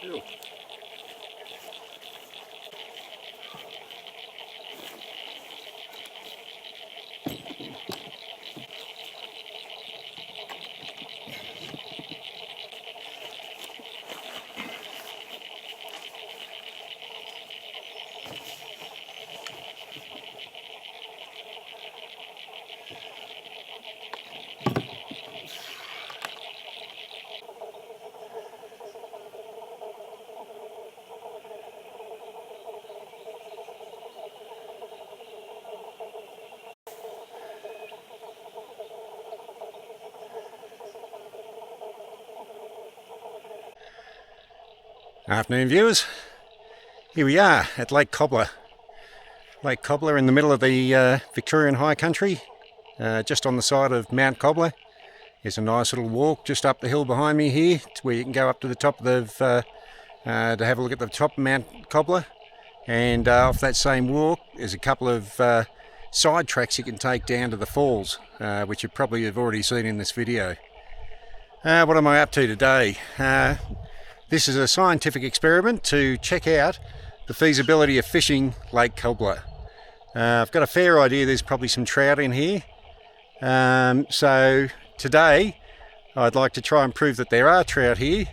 Cool. Afternoon viewers, here we are at Lake Cobbler. Lake Cobbler in the middle of the Victorian High Country, just on the side of Mount Cobbler. There's a nice little walk just up the hill behind me here, where you can go up to the top of to have a look at the top of Mount Cobbler. And off that same walk there's a couple of side tracks you can take down to the falls, which you probably have already seen in this video. What am I up to today? This is a scientific experiment to check out the feasibility of fishing Lake Cobbler. I've got a fair idea there's probably some trout in here. So today I'd like to try and prove that there are trout here,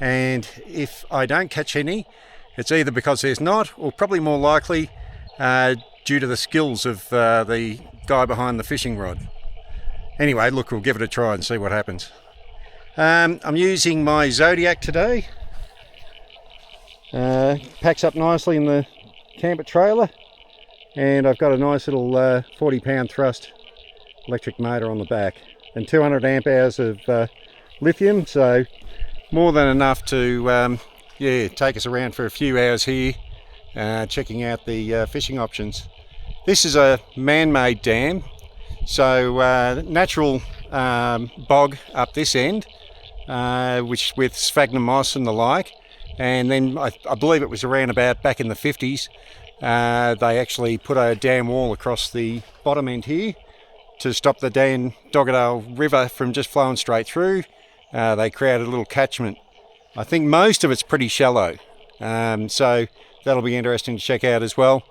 and if I don't catch any, it's either because there's not, or probably more likely due to the skills of the guy behind the fishing rod. Anyway, look, we'll give it a try and see what happens. I'm using my Zodiac today. Packs up nicely in the camper trailer, and I've got a nice little 40-pound thrust electric motor on the back, and 200 amp hours of lithium, so more than enough to take us around for a few hours here, checking out the fishing options. This is a man-made dam, so natural bog up this end, which with sphagnum moss and the like, and then I believe it was around about back in the 50s they actually put a dam wall across the bottom end here to stop the Doggedale River from just flowing straight through. They created a little catchment. I think most of it's pretty shallow, so that'll be interesting to check out as well.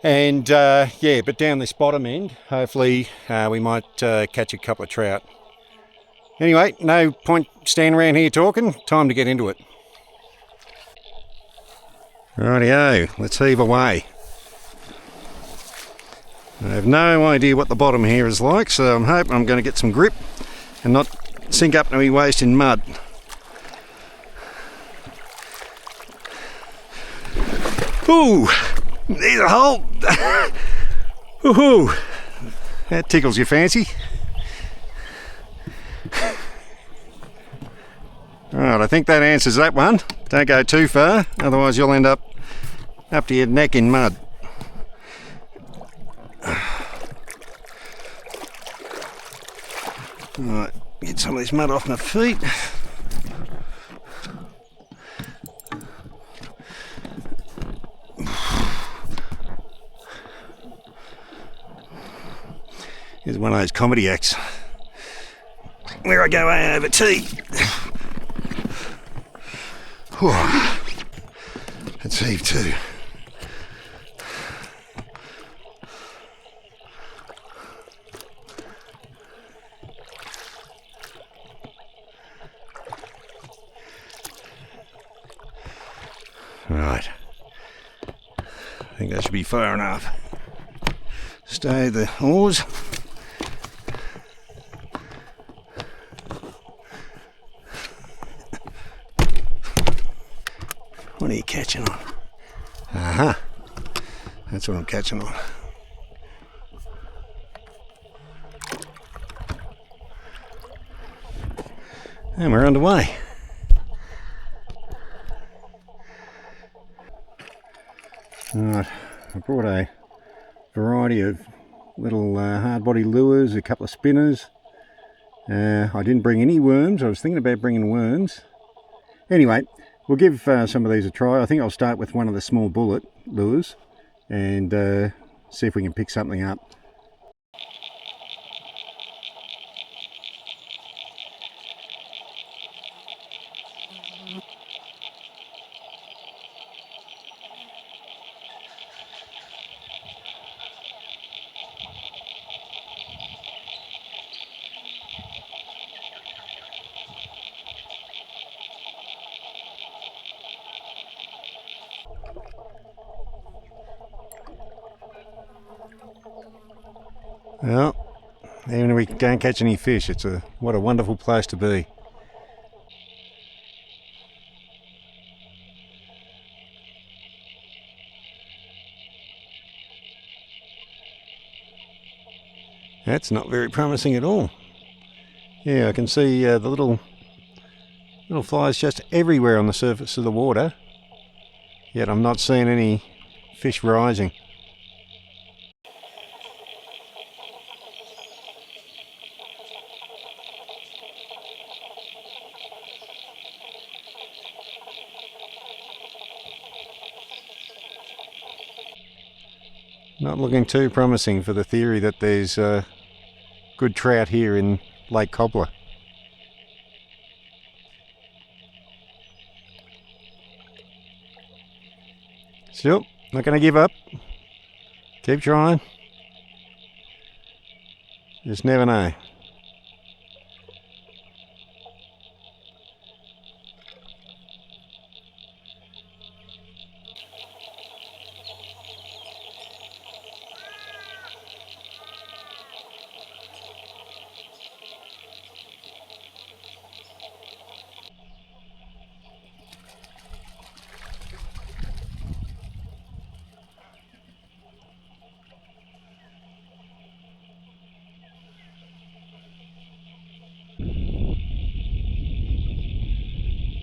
And but down this bottom end, hopefully we might catch a couple of trout. Anyway, no point standing around here talking, time to get into it. Rightio, let's heave away. I have no idea what the bottom here is like, so I'm hoping I'm going to get some grip and not sink up to my waist in mud. Ooh, there's a hole. Woohoo! That tickles your fancy. Alright, I think that answers that one. Don't go too far, otherwise you'll end up to your neck in mud. Alright, get some of this mud off my feet. Here's one of those comedy acts where I go way over tea. Let's heave too. Right. I think that should be far enough. Stay the oars. What are you catching on? Aha! That's what I'm catching on. And we're underway. Right, I brought a variety of little hard body lures, a couple of spinners. I didn't bring any worms. I was thinking about bringing worms. Anyway, we'll give some of these a try. I think I'll start with one of the small bullet lures and see if we can pick something up. Well, even if we don't catch any fish, what a wonderful place to be. That's not very promising at all. Yeah, I can see the little flies just everywhere on the surface of the water, yet I'm not seeing any fish rising. Not looking too promising for the theory that there's good trout here in Lake Cobbler. Still, not going to give up. Keep trying. Just never know.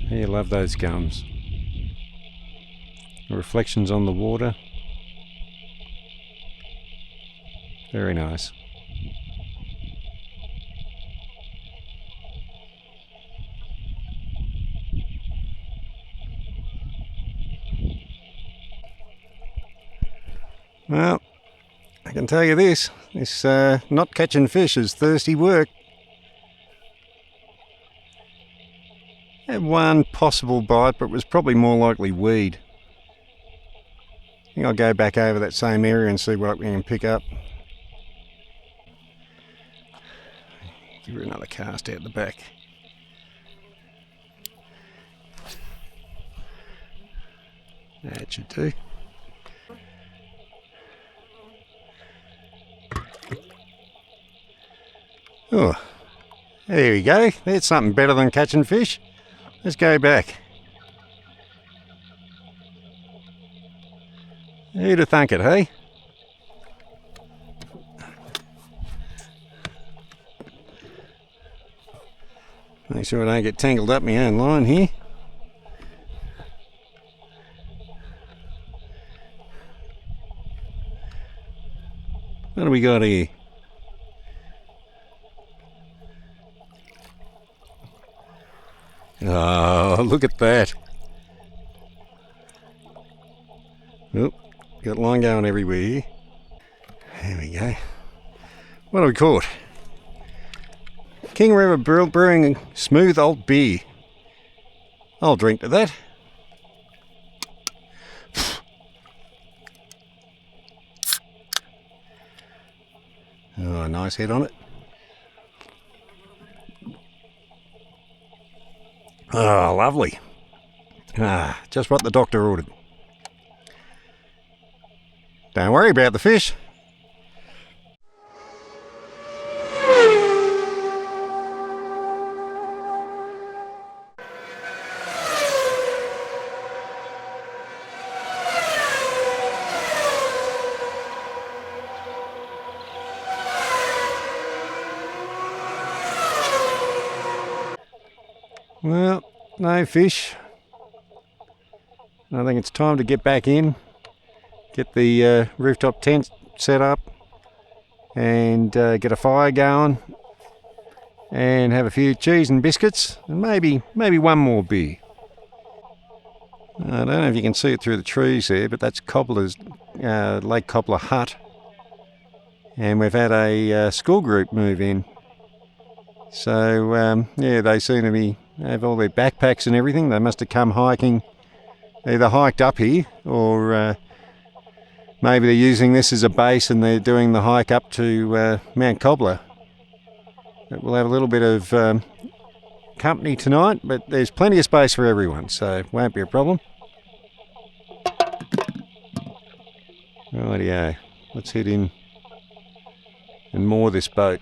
You love those gums. The reflections on the water. Very nice. Well, I can tell you this not catching fish is thirsty work. Had one possible bite, but it was probably more likely weed. I think I'll go back over that same area and see what we can pick up. Give her another cast out the back. That should do. Oh, there we go. That's something better than catching fish. Let's go back. Who'd have thunk it, hey? Make sure I don't get tangled up in my own line here. What do we got here? Oh, look at that. Oop, got line going everywhere here. There we go. What have we caught? King River Brewing Smooth Old Beer. I'll drink to that. Oh, nice head on it. Oh, lovely. Just what the doctor ordered. Don't worry about the fish. Well, no fish. I think it's time to get back in, get the rooftop tent set up, and get a fire going, and have a few cheese and biscuits, and maybe one more beer. I don't know if you can see it through the trees there, but that's Cobbler's Lake Cobbler hut, and we've had a school group move in. So yeah, they seem to have all their backpacks and everything. They must have come hiking, either hiked up here, or maybe they're using this as a base and they're doing the hike up to Mount Cobbler. But we'll have a little bit of company tonight, but there's plenty of space for everyone, so it won't be a problem. Rightio, let's head in and moor this boat.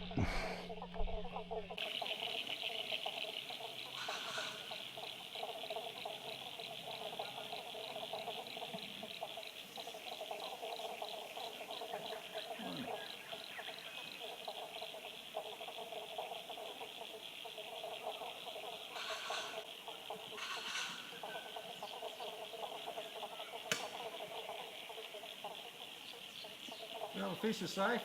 Well, the fish is safe.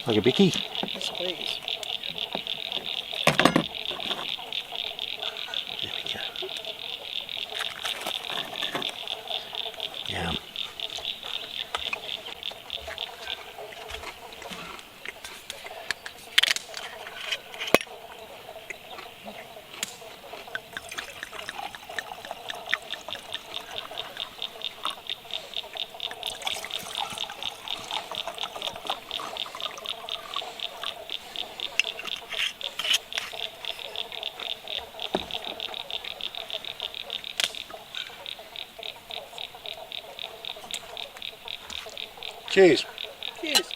Like a bicky. Yes, please. There we go. Yum. Cheers. Cheers.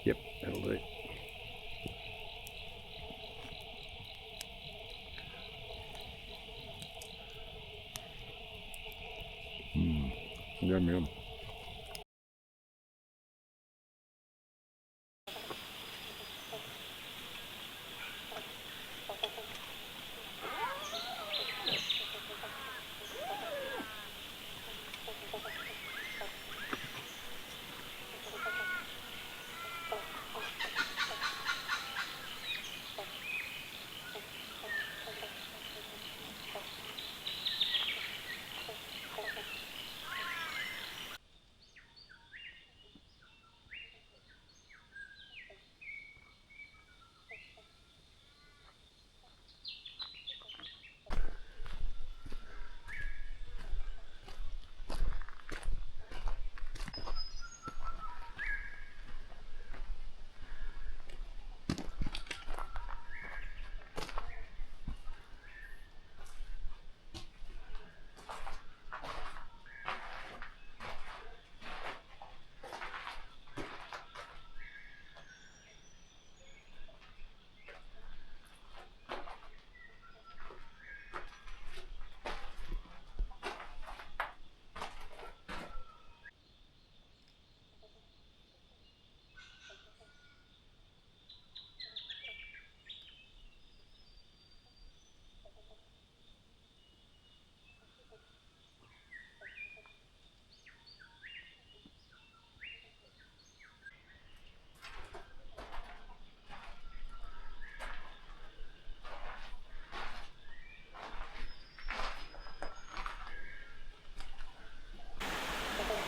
Yep, that'll do. Yum yum.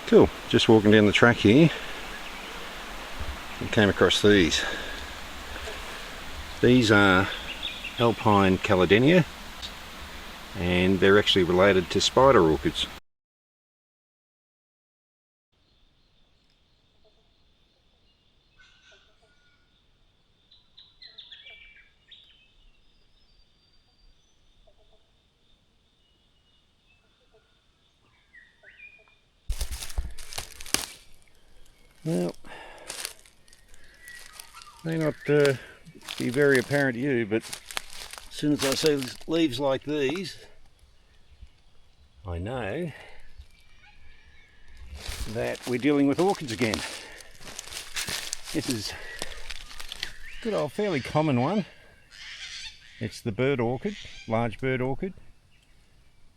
Cool, just walking down the track here and came across these. These are Alpine Caladinia and they're actually related to spider orchids. Well, may not be very apparent to you, but as soon as I see leaves like these, I know that we're dealing with orchids again. This is a good old, fairly common one. It's the bird orchid, large bird orchid,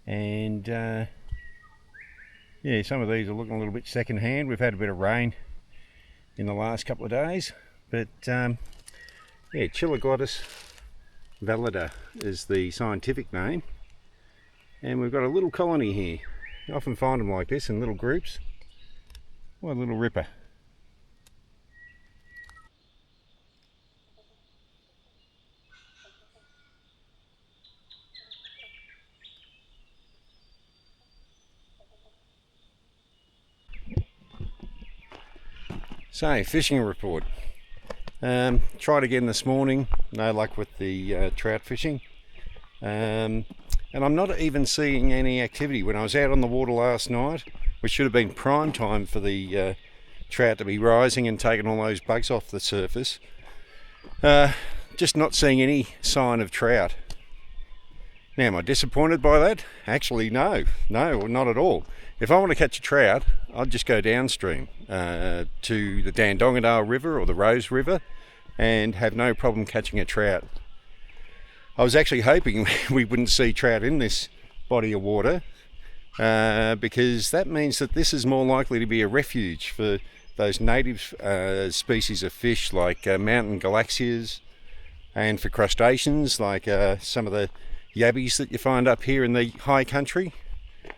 and yeah, some of these are looking a little bit second-hand. We've had a bit of rain in the last couple of days, but yeah, Chiloglottis valida is the scientific name, and we've got a little colony here. You often find them like this in little groups. What a little ripper. So, fishing report. Tried again this morning, no luck with the trout fishing. And I'm not even seeing any activity. When I was out on the water last night, which should have been prime time for the trout to be rising and taking all those bugs off the surface, just not seeing any sign of trout. Now, am I disappointed by that? Actually, no, not at all. If I want to catch a trout, I'd just go downstream to the Dandongadale River or the Rose River and have no problem catching a trout. I was actually hoping we wouldn't see trout in this body of water because that means that this is more likely to be a refuge for those native species of fish like mountain galaxias, and for crustaceans like some of the yabbies that you find up here in the high country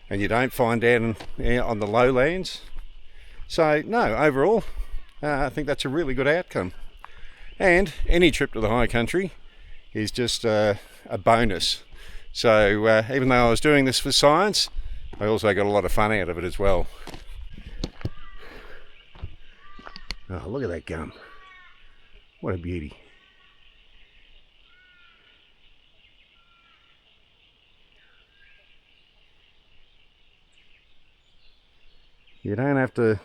and you don't find down on the lowlands. So no, overall I think that's a really good outcome, and any trip to the high country is just a bonus. So even though I was doing this for science, I also got a lot of fun out of it as well. Oh, look at that gum. What a beauty. You don't have to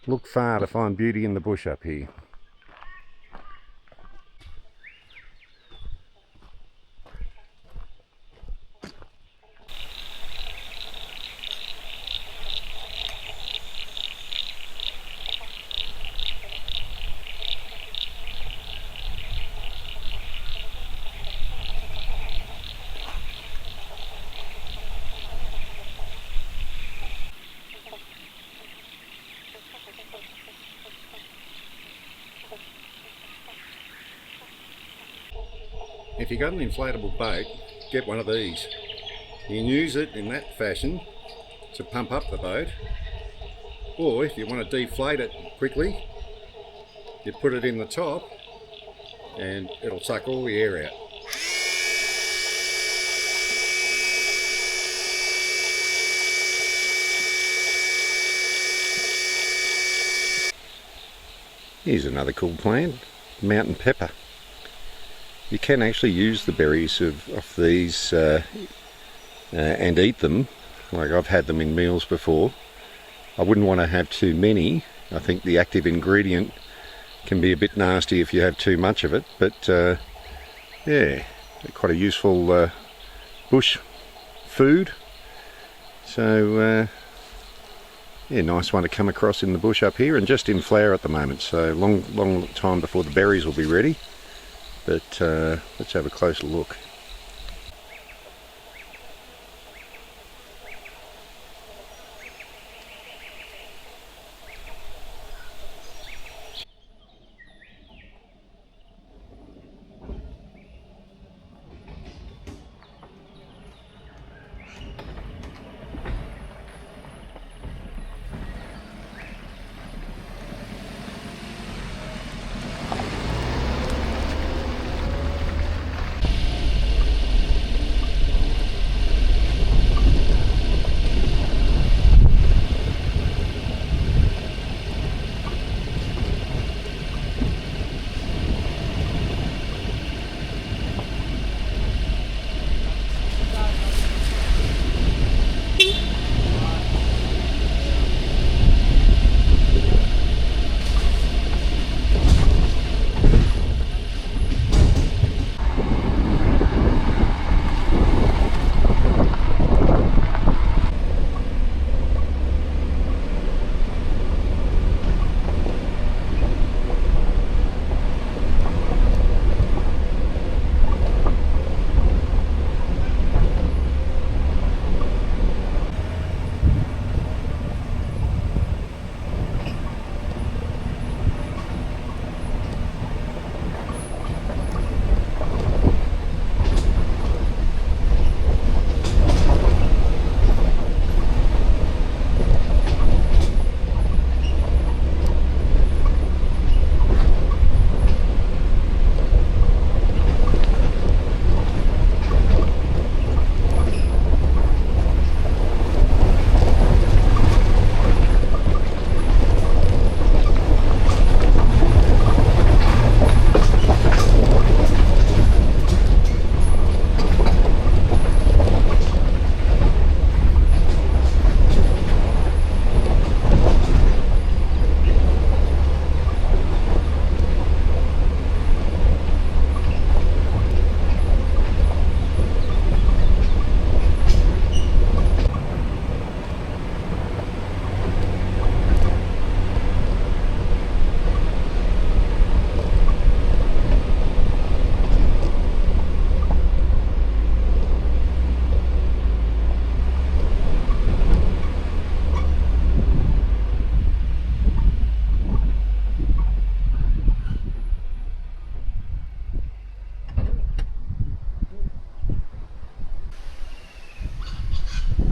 look far to find beauty in the bush up here. If you've got an inflatable boat, get one of these. You can use it in that fashion to pump up the boat, or if you want to deflate it quickly, you put it in the top and it'll suck all the air out. Here's another cool plant, mountain pepper. You can actually use the berries of these and eat them. Like I've had them in meals before. I wouldn't want to have too many. I think the active ingredient can be a bit nasty if you have too much of it, but yeah, quite a useful bush food. So yeah, nice one to come across in the bush up here, and just in flower at the moment, so long time before the berries will be ready. But let's have a closer look.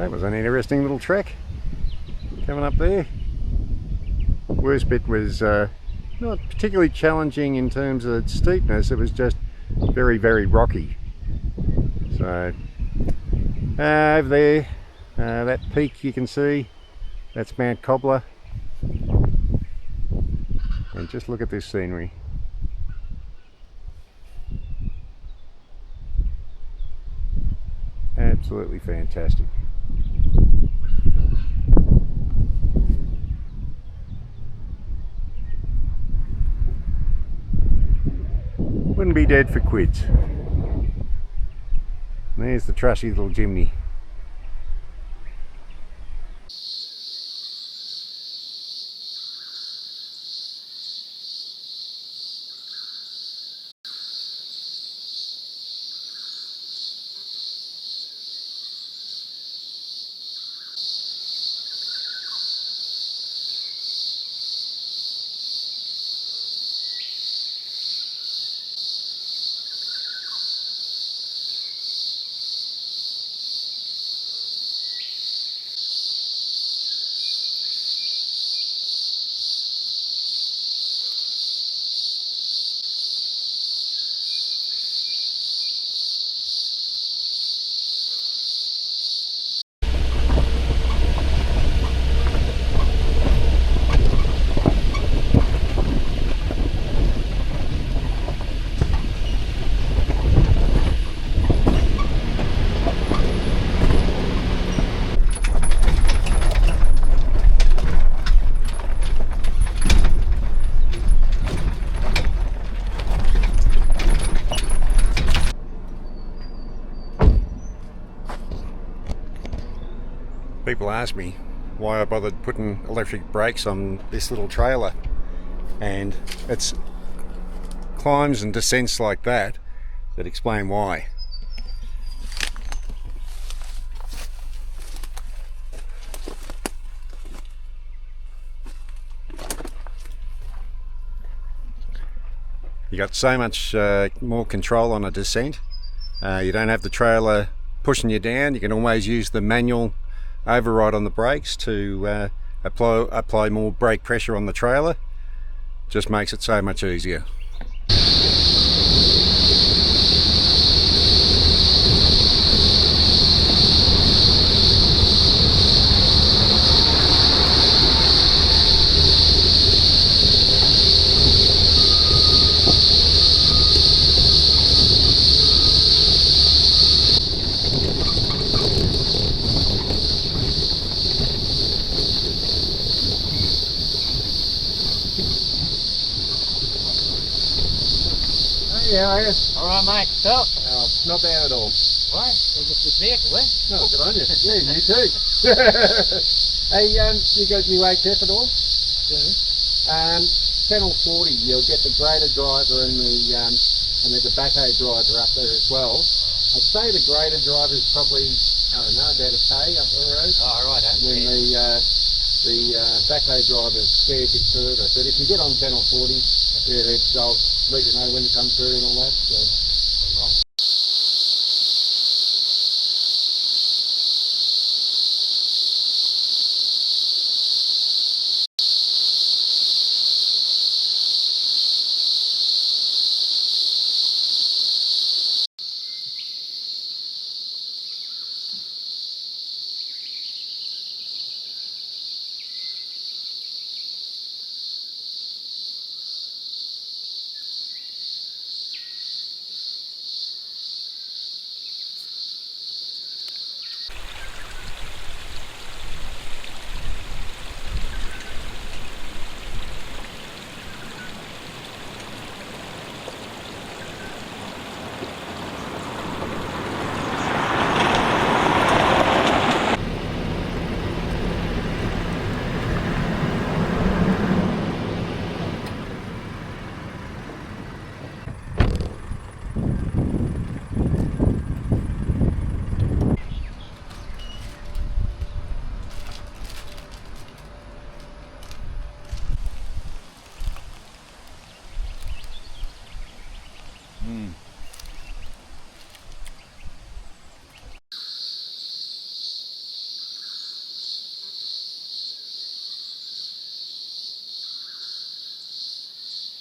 That was an interesting little trek coming up there. Worst bit was not particularly challenging in terms of steepness, it was just very, very rocky. So over there, that peak you can see, that's Mount Cobbler. And just look at this scenery. Absolutely fantastic. Wouldn't be dead for quids. There's the trusty little chimney. People ask me why I bothered putting electric brakes on this little trailer, and it's climbs and descents like that that explain why. You got so much more control on a descent. You don't have the trailer pushing you down. You can always use the manual override on the brakes to apply more brake pressure on the trailer. Just makes it so much easier. Yeah, are you? Alright, mate. So, Not bad at all. right, there's a good vehicle, eh? Oh, good on you. Yeah, you too. Hey, you got any HF at all? Do. Channel 40, you'll get the grader driver and the backhoe driver up there as well. I'd say the grader driver is probably, I don't know, about a K up the road. Oh, right, And then the backhoe driver is a fair bit further. But if you get on Channel 40, yeah, they'll let you know when to come through and all that. So.